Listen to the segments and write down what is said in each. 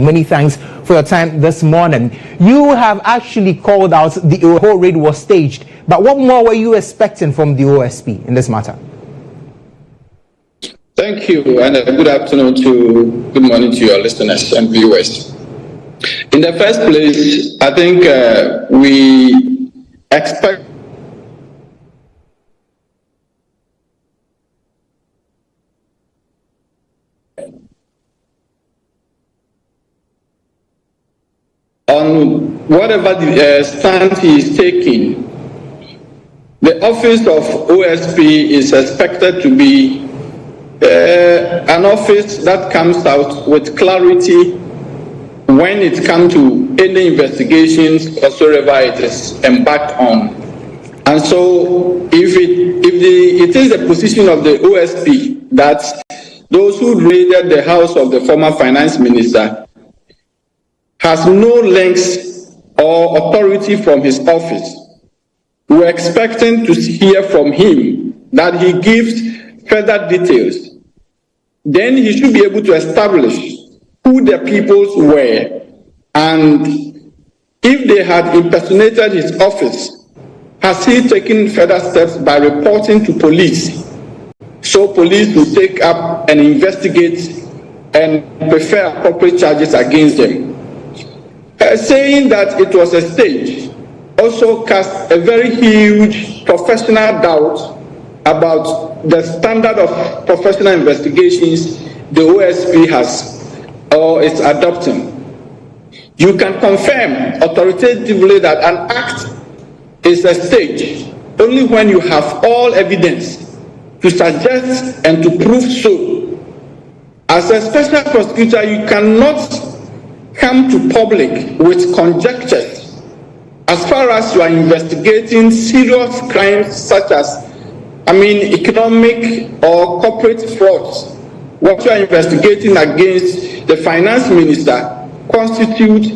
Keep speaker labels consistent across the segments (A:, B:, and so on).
A: Many thanks for your time this morning. You have actually called out the whole raid was staged, but what more were you expecting from the OSP in this matter?
B: Thank you, and good morning to your listeners and viewers. In the first place, I think we expect on whatever the stand he is taking. The office of OSP is expected to be an office that comes out with clarity when it comes to any investigations whatsoever it is embarked on. And so if it is the position of the OSP that those who raided the house of the former finance minister has no links or authority from his office, we're expecting to hear from him that he gives further details. Then he should be able to establish who the peoples were, and if they had impersonated his office, has he taken further steps by reporting to police, so police will take up and investigate and prefer appropriate charges against them. Saying that it was a stage also cast a very huge professional doubt about the standard of professional investigations the OSP has or is adopting. You can confirm authoritatively that an act is a stage only when you have all evidence to suggest and to prove so. As a special prosecutor, you cannot come to public with conjectures as far as you are investigating serious crimes such as economic or corporate frauds. What you are investigating against the finance minister constitutes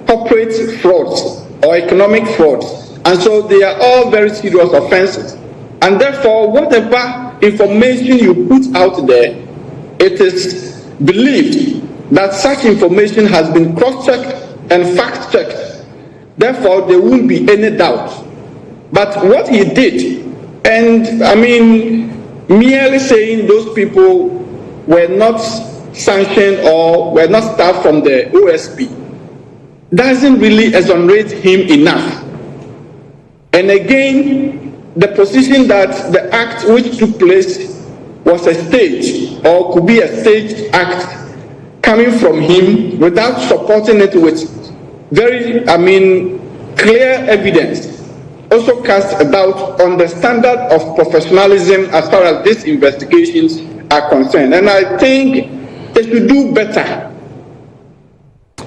B: corporate frauds or economic frauds. And so they are all very serious offenses. And therefore, whatever information you put out there, it is believed that such information has been cross-checked and fact-checked. Therefore, there won't be any doubt. But what he did, and merely saying those people were not sanctioned or were not staffed from the OSP, doesn't really exonerate him enough. And again, the position that the act which took place was a stage or could be a staged act coming from him without supporting it with very, clear evidence, also cast a doubt on the standard of professionalism as far as these investigations are concerned. And I think they should do better.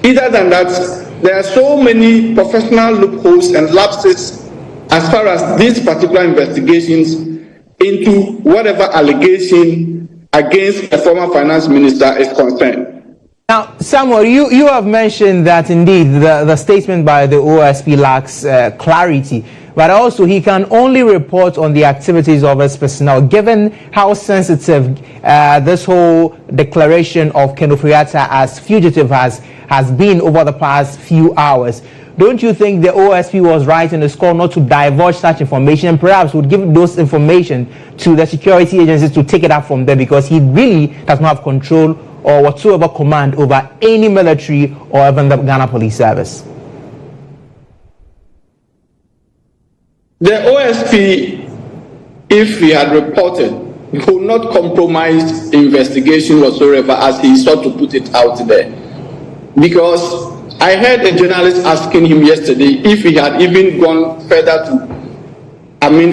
B: Either than that, there are so many professional loopholes and lapses as far as these particular investigations into whatever allegation against the former finance minister is concerned.
A: Now, Samuel, you have mentioned that indeed the statement by the OSP lacks clarity, but also he can only report on the activities of his personnel. Given how sensitive this whole declaration of Ken Ofori Atta as fugitive has been over the past few hours, don't you think the OSP was right in the call not to divulge such information, and perhaps would give those information to the security agencies to take it up from there, because he really does not have control or whatsoever command over any military or even the Ghana Police Service?
B: The OSP, if he had reported, would not compromise investigation whatsoever as he sought to put it out there. Because I heard a journalist asking him yesterday if he had even gone further to,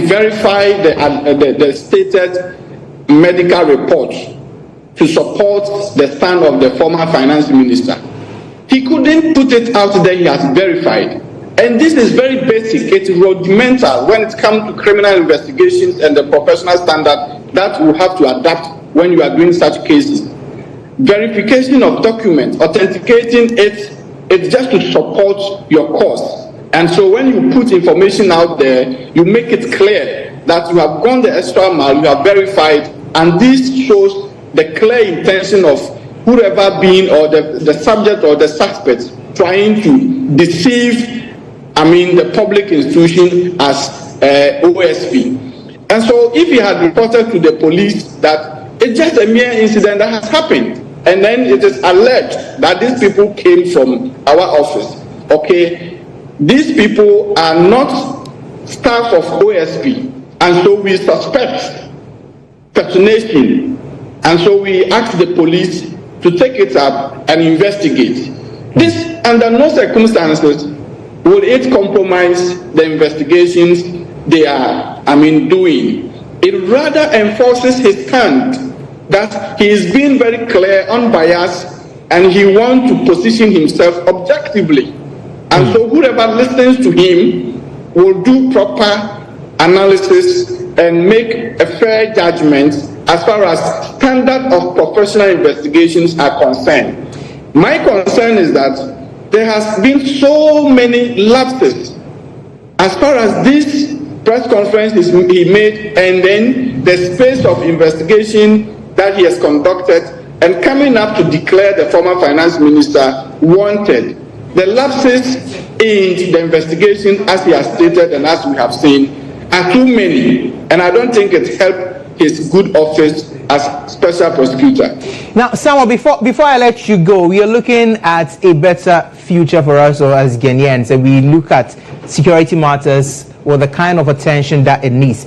B: verify the stated medical report to support the stand of the former finance minister. He couldn't put it out there, he has verified. And this is very basic, it's rudimental when it comes to criminal investigations and the professional standard that you have to adapt when you are doing such cases. Verification of documents, authenticating it, it's just to support your cause. And so when you put information out there, you make it clear that you have gone the extra mile, you have verified, and this shows the clear intention of whoever being or the subject or the suspect trying to deceive, the public institution as OSP. And so if he had reported to the police that it's just a mere incident that has happened, and then it is alleged that these people came from our office, okay, these people are not staff of OSP, and so we suspect personation, and so we ask the police to take it up and investigate. This, under no circumstances, will it compromise the investigations they are, doing. It rather enforces his stand that he is being very clear, unbiased, and he wants to position himself objectively. And so whoever listens to him will do proper analysis and make a fair judgment as far as standard of professional investigations are concerned. My concern is that there has been so many lapses as far as this press conference he made, and then the space of investigation that he has conducted, and coming up to declare the former finance minister wanted. The lapses in the investigation, as he has stated and as we have seen, are too many, and I don't think it helped his good office as special prosecutor.
A: Now, Samuel, before I let you go, we are looking at a better future for us as Ghanaians, and we look at security matters with the kind of attention that it needs.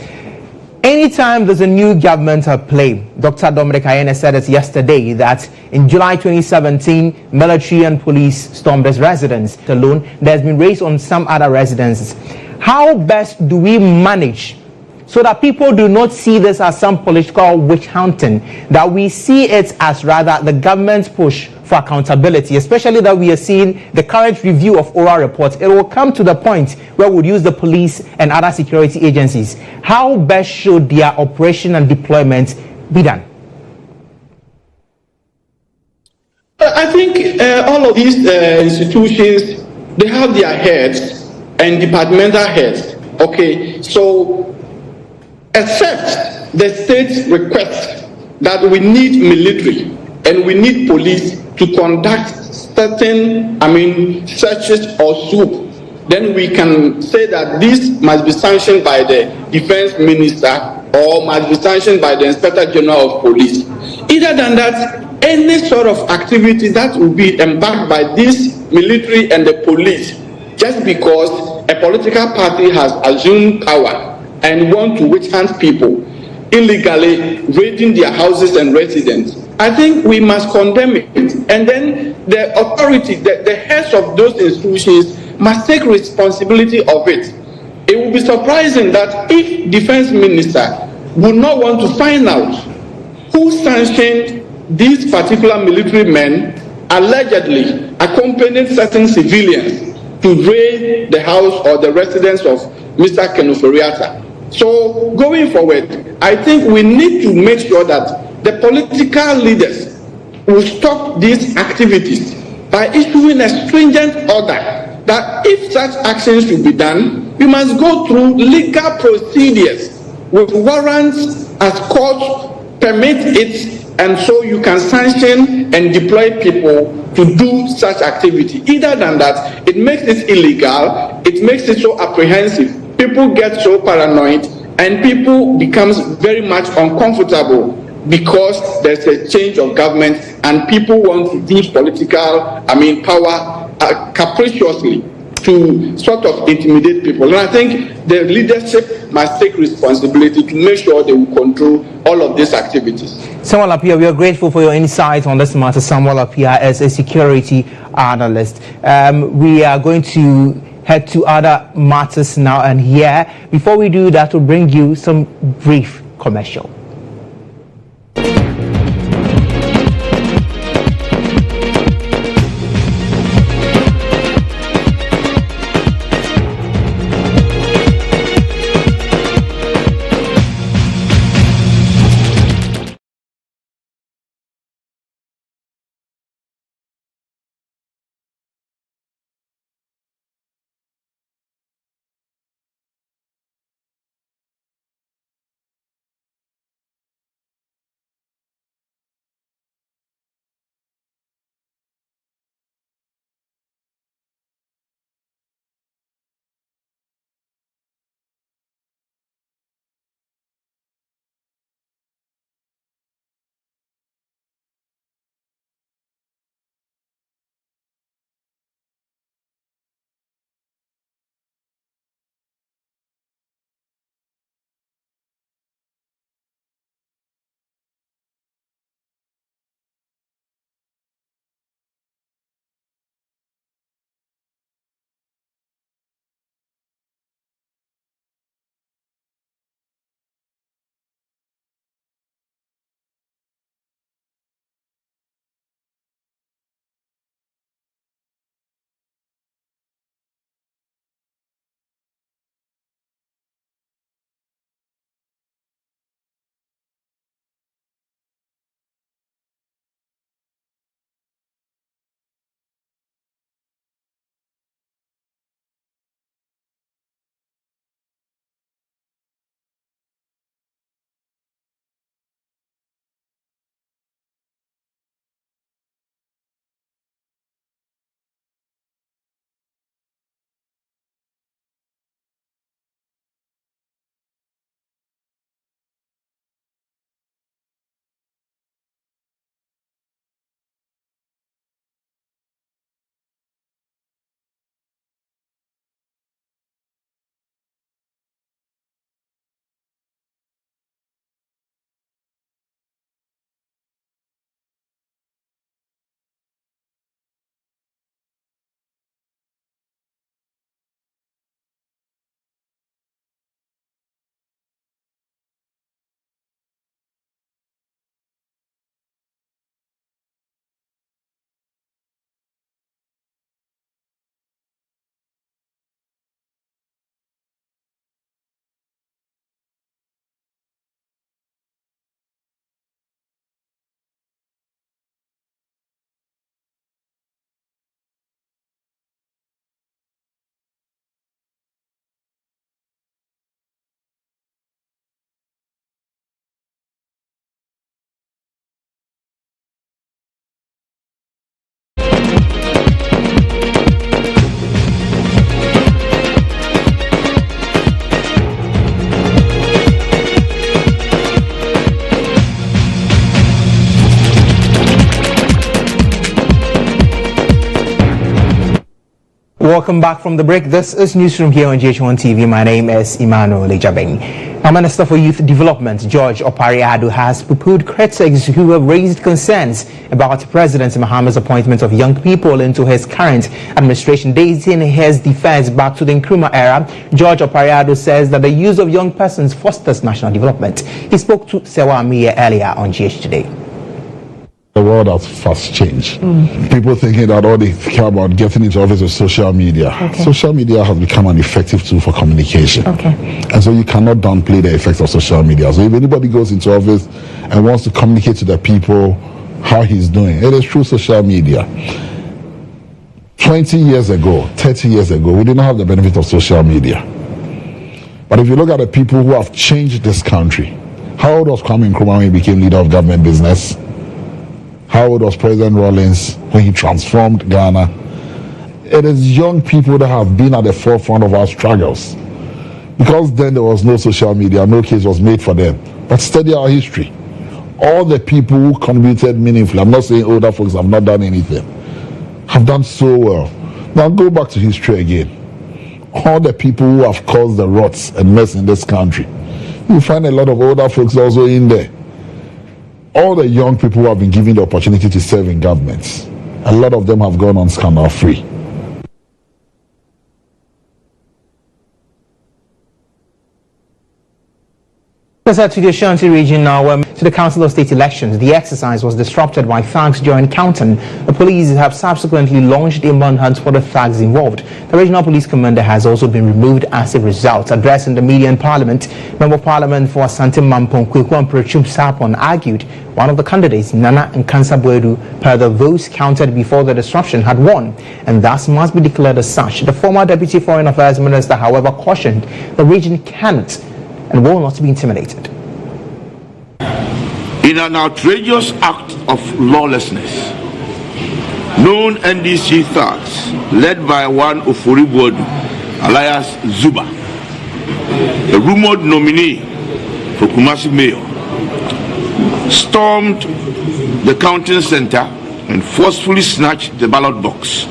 A: Anytime there's a new government at play, Dr. Dominic Ayene said it yesterday that in July 2017, military and police stormed his residence alone. There's been raids on some other residences. How best do we manage so that people do not see this as some political witch hunting, that we see it as rather the government's push for accountability, especially that we are seeing the current review of oral reports? It will come to the point where we'll use the police and other security agencies. How best should their operation and deployment be done?
B: I think all of these institutions, they have their heads and departmental heads. Okay, so except the state's request that we need military and we need police to conduct certain, searches or swoop, then we can say that this must be sanctioned by the defense minister or must be sanctioned by the inspector general of police. Other than that, any sort of activity that will be embarked by this military and the police, just because a political party has assumed power and want to witch hunt people, illegally raiding their houses and residence, I think we must condemn it. And then the authority, the heads of those institutions must take responsibility of it. It would be surprising that if defense minister would not want to find out who sanctioned these particular military men allegedly accompanying certain civilians to raid the house or the residence of Mr. Ken Ofori Atta. So going forward, I think we need to make sure that the political leaders will stop these activities by issuing a stringent order that if such actions should be done, we must go through legal procedures with warrants as court permit it, and so you can sanction and deploy people to do such activity. Either than that, it makes it illegal, it makes it so apprehensive. People get so paranoid and people becomes very much uncomfortable because there's a change of government and people want to use political, power capriciously to sort of intimidate people. And I think the leadership must take responsibility to make sure they will control all of these activities.
A: Samuel Appiah, we are grateful for your insight on this matter. Samuel Appiah, as a security analyst. We are going to head to other matters now, and here, before we do that, we'll bring you some brief commercial. Welcome back from the break. This is Newsroom here on GHOne TV. My name is Emmanuel Agyabeng. Our Minister for Youth Development, George Ofori Atta, has poo-pooed critics who have raised concerns about President Mahama's appointment of young people into his current administration, dating his defense back to the Nkrumah era. George Ofori Atta says that the use of young persons fosters national development. He spoke to Sewa Amiye earlier on GH Today.
C: The world has fast changed. People thinking that all they care about getting into office is social media.
D: Okay.
C: Social media has become an effective tool for communication.
D: Okay.
C: And so you cannot downplay the effects of social media. So if anybody goes into office and wants to communicate to the people how he's doing, it is through social media. 20 years ago, 30 years ago, we didn't have the benefit of social media. But if you look at the people who have changed this country, how old was Kwame Nkrumah when he became leader of government business? How old was President Rawlings when he transformed Ghana? It is young people that have been at the forefront of our struggles. Because then there was no social media, no case was made for them. But study our history. All the people who contributed meaningfully, I'm not saying older folks have not done anything, have done so well. Now go back to history again. All the people who have caused the ruts and mess in this country, you find a lot of older folks also in there. All the young people who have been given the opportunity to serve in governments, a lot of them have gone on scandal free.
A: To the Ashanti region now, to the Council of State elections. The exercise was disrupted by thugs during counting. The police have subsequently launched a manhunt for the thugs involved. The regional police commander has also been removed as a result. Addressing the media in Parliament, Member of Parliament for Asante Mampong Kwekwan Prechum Sapon argued one of the candidates, Nana Nkansa Boedu, per the votes counted before the disruption, had won and thus must be declared as such. The former Deputy Foreign Affairs Minister, however, cautioned the region cannot and will not be intimidated.
E: In an outrageous act of lawlessness, known NDC thugs, led by one Ofori Atta, alias Zuba, a rumored nominee for Kumasi Mayor, stormed the counting center and forcefully snatched the ballot box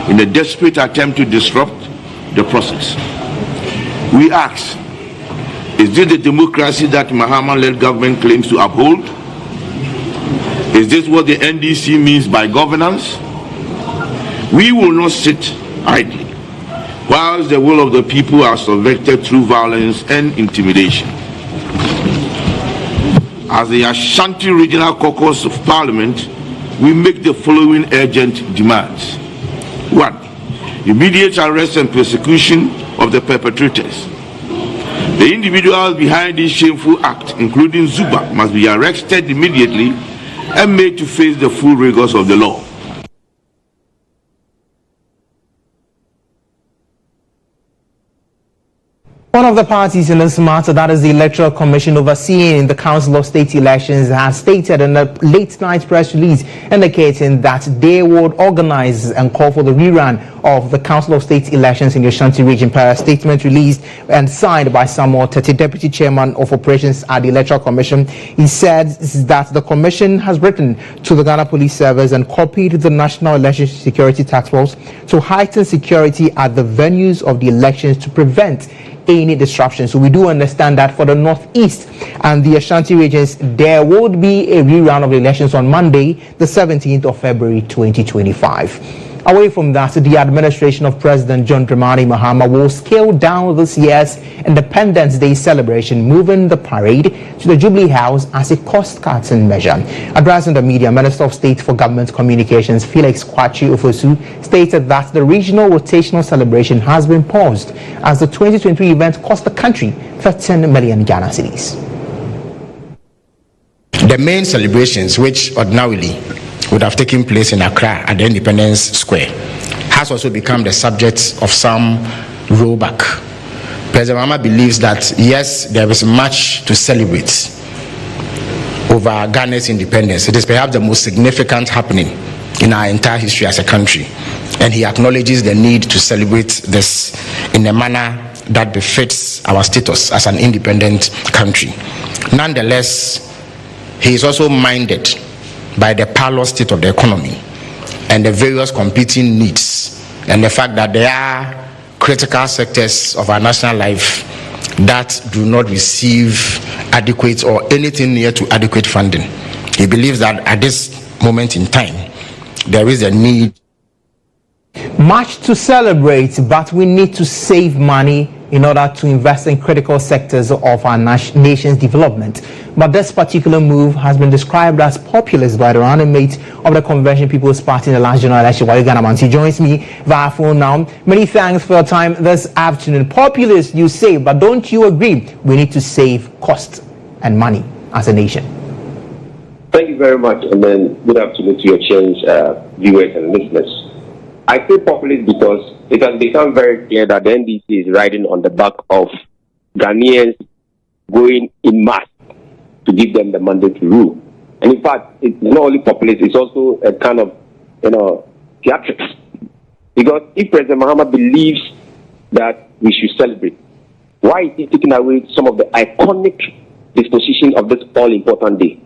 E: in a desperate attempt to disrupt the process. We ask, is this the democracy that Mahama-led government claims to uphold? Is this what the NDC means by governance? We will not sit idly whilst the will of the people are subverted through violence and intimidation. As the Ashanti Regional Caucus of Parliament, we make the following urgent demands. 1. Immediate arrest and persecution of the perpetrators. The individuals behind this shameful act, including Zuba, must be arrested immediately and made to face the full rigors of the law.
A: One of the parties in this matter, that is the Electoral Commission overseeing the Council of State elections, has stated in a late-night press release indicating that they would organize and call for the rerun of the Council of State elections in the Ashanti region. Per a statement released and signed by Samuel Tete, Deputy Chairman of Operations at the Electoral Commission, he said that the Commission has written to the Ghana Police Service and copied the National Election Security Task Force to heighten security at the venues of the elections to prevent any disruption. So we do understand that for the Northeast and the Ashanti regions, there would be a rerun of the elections on Monday, the 17th of February 2025. Away from that, the administration of President John Dramani Mahama will scale down this year's Independence Day celebration, moving the parade to the Jubilee House as a cost-cutting measure. Addressing the media, Minister of State for Government Communications Felix Kwachi Ofosu stated that the regional rotational celebration has been paused as the 2023 event cost the country 13 million Ghana cedis.
F: The main celebrations, which ordinarily would have taken place in Accra at the Independence Square, has also become the subject of some rollback. President Mahama believes that yes, there is much to celebrate over Ghana's independence. It is perhaps the most significant happening in our entire history as a country, and he acknowledges the need to celebrate this in a manner that befits our status as an independent country. Nonetheless, he is also minded by the parlous state of the economy and the various competing needs and the fact that there are critical sectors of our national life that do not receive adequate or anything near to adequate funding. He believes that at this moment in time, there is a need.
A: Much to celebrate, but we need to save money in order to invest in critical sectors of our nation's development. But this particular move has been described as populist by the running mate of the Convention People's Party in the last general election, Uganda Man. He joins me via phone now. Many thanks for your time this afternoon. Populist, you say, but don't you agree we need to save cost and money as a nation?
D: Thank you very much, and then good afternoon to your change viewers and listeners. I say populist because it has become very clear that the NDC is riding on the back of Ghanaians going in mass to give them the mandate to rule. And in fact, it's not only populist, it's also a kind of, theatrics. Because if President Mahama believes that we should celebrate, why is he taking away some of the iconic disposition of this all-important day?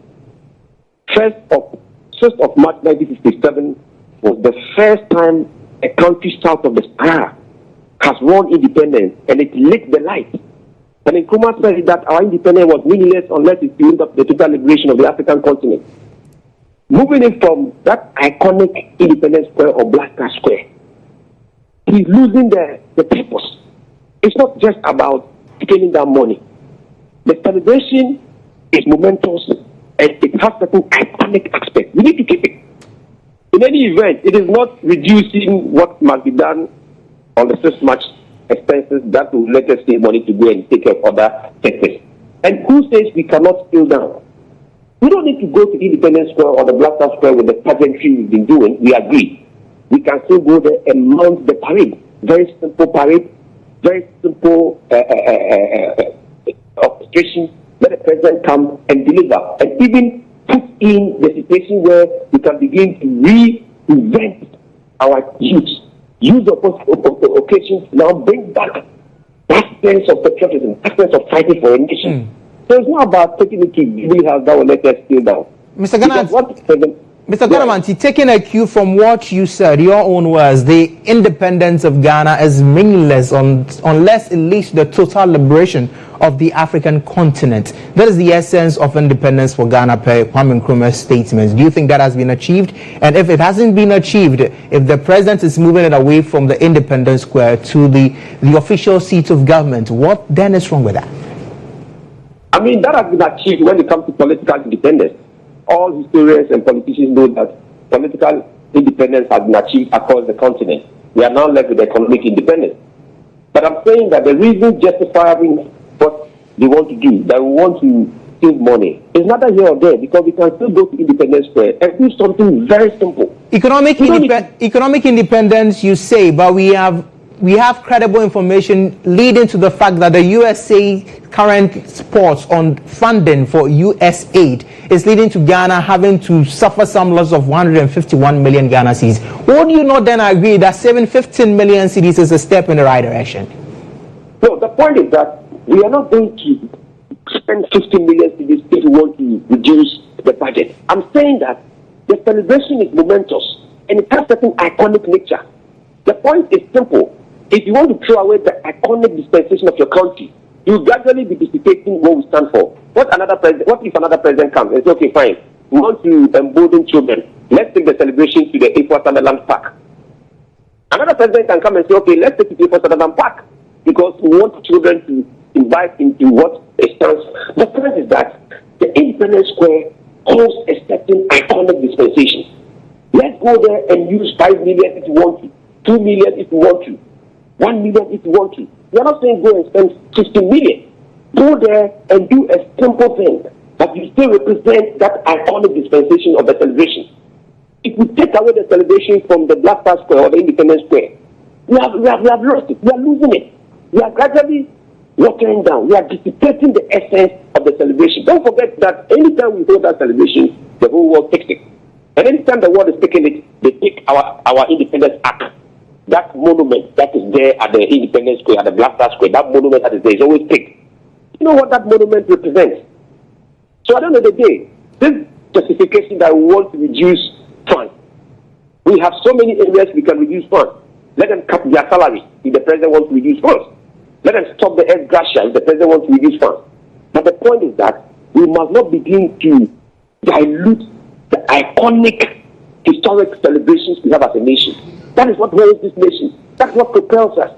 D: 1st of March 1957 was the first time a country south of the Sahara has won independence, and it lit the light. And Nkrumah said that our independence was meaningless unless it built up the total liberation of the African continent. Moving it from that iconic Independence Square or Black Cat Square, he's losing the purpose. It's not just about taking down money. The celebration is momentous, and it has certain iconic aspects. We need to keep it. In any event, it is not reducing what must be done on the 6th March expenses that will let us save money to go and take care of other sectors. And who says we cannot scale down? We don't need to go to Independence Square or the Black House Square with the pageantry we've been doing. We agree. We can still go there and mount the parade. Very simple parade, very simple orchestration. Let the president come and deliver. And even put in the situation where we can begin to reinvent our youth. Use the occasions now, bring back that sense of patriotism, that sense of fighting for a nation. So it's not about taking it to Jubilee House that will let us steal down.
A: Mr. Ganamanti, taking a cue from what you said, your own words, the independence of Ghana is meaningless unless it leads to the total liberation of the African continent. That is the essence of independence for Ghana per Kwame Nkrumah's statements. Do you think that has been achieved? And if it hasn't been achieved, if the president is moving it away from the Independence Square to the official seat of government, what then is wrong with that?
D: I mean, that has been achieved when it comes to political independence. All historians and politicians know that political independence has been achieved across the continent. We are now left with economic independence. But I'm saying that the reason justifying what they want to do, that we want to save money, is neither here or there, because we can still go to Independence Square and do something very simple.
A: Economic independence, you say, but we have credible information leading to the fact that the USA current sports on funding for US aid is leading to Ghana having to suffer some loss of 151 million Ghana cedis. Would you not then agree that saving 15 million cedis is a step in the right direction?
D: No, the point is that we are not going to spend 15 million cedis if we want to reduce the budget. I'm saying that the celebration is momentous and it has certain iconic nature. The point is simple. If you want to throw away the iconic dispensation of your country, you will gradually be dissipating what we stand for. What if another president comes and says, okay, fine, we want to embolden children. Let's take the celebration to the A4 Sunderland Park. Another president can come and say, okay, let's take it to A4 Sunderland Park because we want children to invite into what it stands. The point is that the Independence Square holds a certain iconic dispensation. Let's go there and use 5 million if you want to, 2 million if you want to, 1 million if you want to. We are not saying go and spend 50 million. Go there and do a simple thing, but you still represent that iconic dispensation of the celebration. If we take away the celebration from the Black House Square or the Independence Square, we have lost it. We are losing it. We are gradually watering down. We are dissipating the essence of the celebration. Don't forget that anytime we hold that celebration, the whole world takes it. And anytime the world is taking it, they take our Independence Act. That monument that is there at the Independence Square, at the Black House Square, that monument that is there is always picked. You know what that monument represents? So at the end of the day, this justification that we want to reduce funds, we have so many areas we can reduce funds. Let them cut their salary if the president wants to reduce funds. Let them stop the ex gratia if the president wants to reduce funds. But the point is that we must not begin to dilute the iconic historic celebrations we have as a nation. That is what holds this nation. That's what propels us.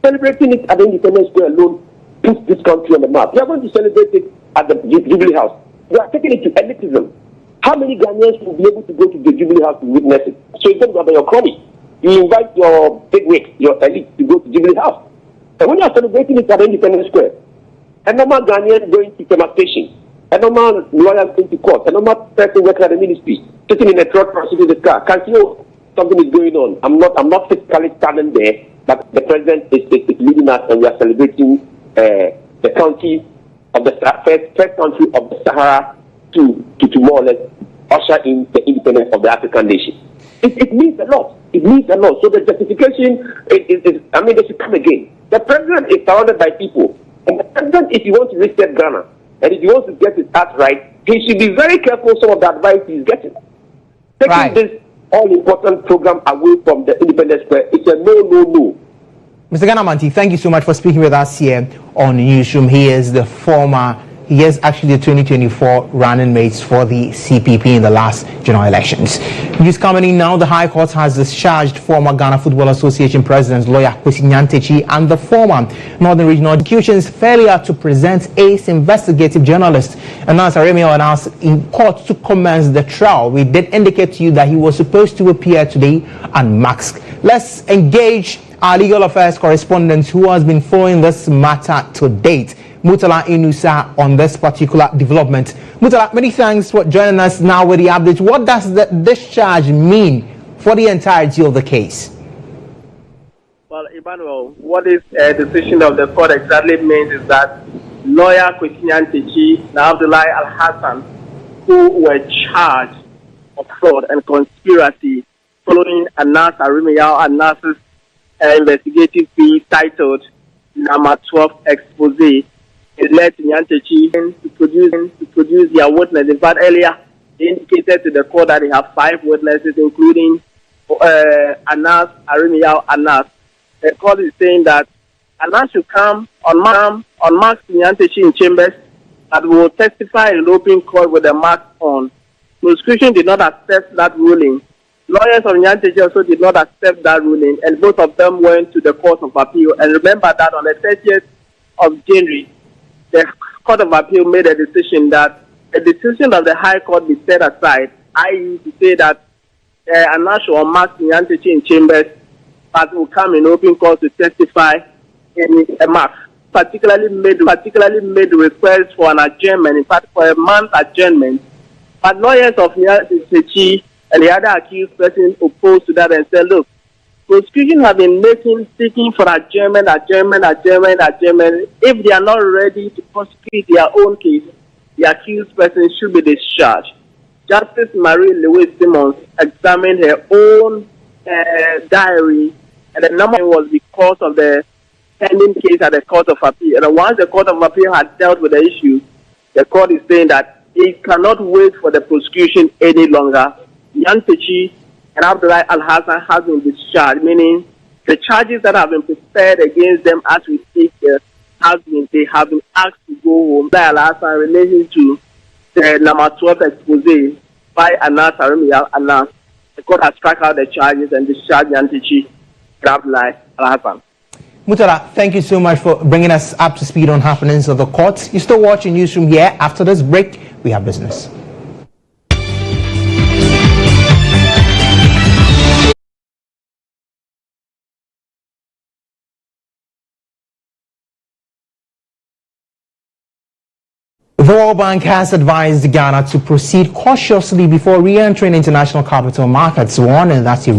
D: Celebrating it at the Independence Square alone puts this country on the map. We are going to celebrate it at the Jubilee House. We are taking it to elitism. How many Ghanaians will be able to go to the Jubilee House to witness it? So you don't have your crony. You invite your bigwigs, your elite, to go to Jubilee House. And when you are celebrating it at the Independence Square, a normal Ghanaian going to Tema Station, a normal lawyer going to court, a normal person working at the ministry, sitting in a truck prosecuting the car, can see, oh, something is going on. I'm not physically standing there, but the president is leading us, and we are celebrating the country of the first country of the Sahara to more or less usher in the independence of the African nation. It means a lot. It means a lot. So the justification is they should come again. The president is surrounded by people. And the president, if he wants to reset Ghana, and if he wants to get his act right, he should be very careful some of the advice he's getting. Taking this all-important program away from the Independence Square, it's a no.
A: Mr. Ganamanti, thank you so much for speaking with us here on Newsroom. He is actually the 2024 running mates for the CPP in the last general elections. News coming in now, the High Court has discharged former Ghana Football Association President lawyer Kwesi Nyantakyi and the former Northern Regional Prosecution's failure to present ace investigative journalist Anas Agyabeng in court to commence the trial. We did indicate to you that he was supposed to appear today unmasked. Let's engage our legal affairs correspondent who has been following this matter to date, Mutala Inusa, on this particular development. Mutala, many thanks for joining us now with the update. What does the discharge mean for the entirety of the case?
G: Well, Emmanuel, what this decision of the court exactly means is that lawyer Kwesi Nyantakyi and Abdullahi Al-Hassan, who were charged of fraud and conspiracy following Anas Anas's investigative piece titled Number 12 Expose, it led to Nyantakyi to produce their witness. In fact, earlier they indicated to the court that they have 5 witnesses, including Anas. The court is saying that Anas should come unmask Nyantakyi in chambers that will testify in an open court with the mask on. Prosecution did not accept that ruling. Lawyers of Nyantakyi also did not accept that ruling, and both of them went to the Court of Appeal. And remember that on the 30th of January, the Court of Appeal made a decision that the decision of the High Court be set aside, i.e. to say that Anas should unmask Nyantakyi in chambers, but will come in open court to testify in a mask. Particularly made requests for an adjournment, in fact for a month adjournment. But lawyers of Nyantakyi and the other accused person opposed to that and said, look, prosecution have been seeking for adjournment. If they are not ready to prosecute their own case, the accused person should be discharged. Justice Marie Louise Simmons examined her own diary, and the number was because of the pending case at the Court of Appeal. And once the Court of Appeal had dealt with the issue, the court is saying that it cannot wait for the prosecution any longer. Nyantakyi and Abdullahi Al-Hassan has been discharged, meaning the charges that have been prepared against them as we speak they have been asked to go home. Al-Hassan relating to the number 12 expose by Anas Anas. The court has struck out the charges and discharged Nyantakyi and Abdullahi Al-Hassan.
A: Mutala, thank you so much for bringing us up to speed on happenings of the court. You're still watching Newsroom here. After this break, we have business. The World Bank has advised Ghana to proceed cautiously before re-entering international capital markets, warning that a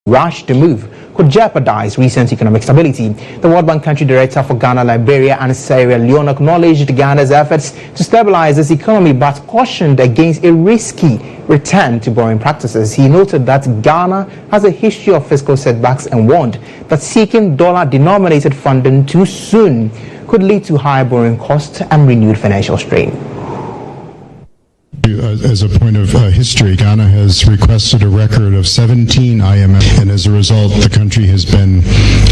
A: rush to move could jeopardize recent economic stability. The World Bank Country Director for Ghana, Liberia and Sierra Leone acknowledged Ghana's efforts to stabilize its economy but cautioned against a risky return to borrowing practices. He noted that Ghana has a history of fiscal setbacks and warned that seeking dollar-denominated funding too soon could lead to high borrowing costs and renewed financial strain.
H: as a point of history, Ghana has requested a record of 17 IMF, and as a result, the country has been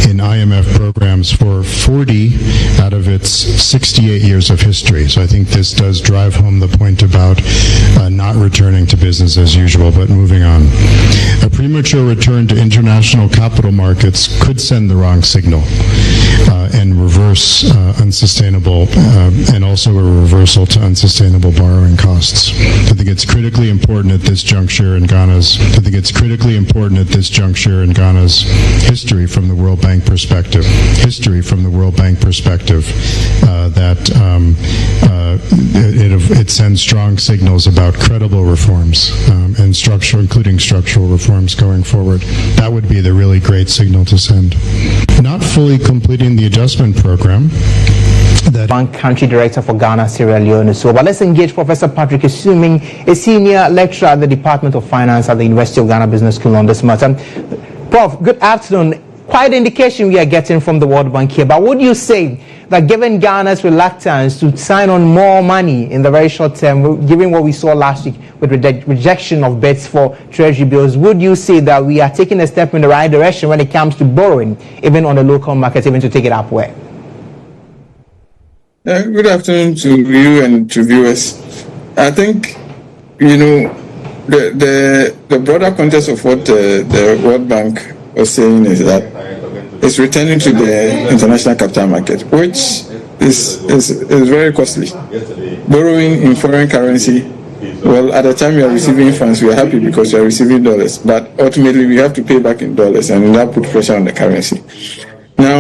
H: in IMF programs for 40 out of its 68 years of history. So I think this does drive home the point about not returning to business as usual, but moving on. A premature return to international capital markets could send the wrong signal and reverse unsustainable, and also a reversal to unsustainable borrowing costs. I think it's critically important at this juncture in Ghana's history from the World Bank perspective, that it sends strong signals about credible reforms and including structural reforms going forward. That would be the really great signal to send. Not fully completing the adjustment program.
A: Bank Country Director for Ghana, Sierra Leone. So, but let's engage Professor Patrick Assuming, a senior lecturer at the Department of Finance at the University of Ghana Business School on this matter. Prof, good afternoon. Quite an indication we are getting from the World Bank here, but would you say that given Ghana's reluctance to sign on more money in the very short term, given what we saw last week with rejection of bids for treasury bills, would you say that we are taking a step in the right direction when it comes to borrowing, even on the local market, even to take it up where?
B: Good afternoon to you and to viewers. I think, the broader context of what the World Bank was saying is that it's returning to the international capital market, which is very costly. Borrowing in foreign currency, well, at the time you are receiving funds, we are happy because you are receiving dollars, but ultimately we have to pay back in dollars, and that puts pressure on the currency.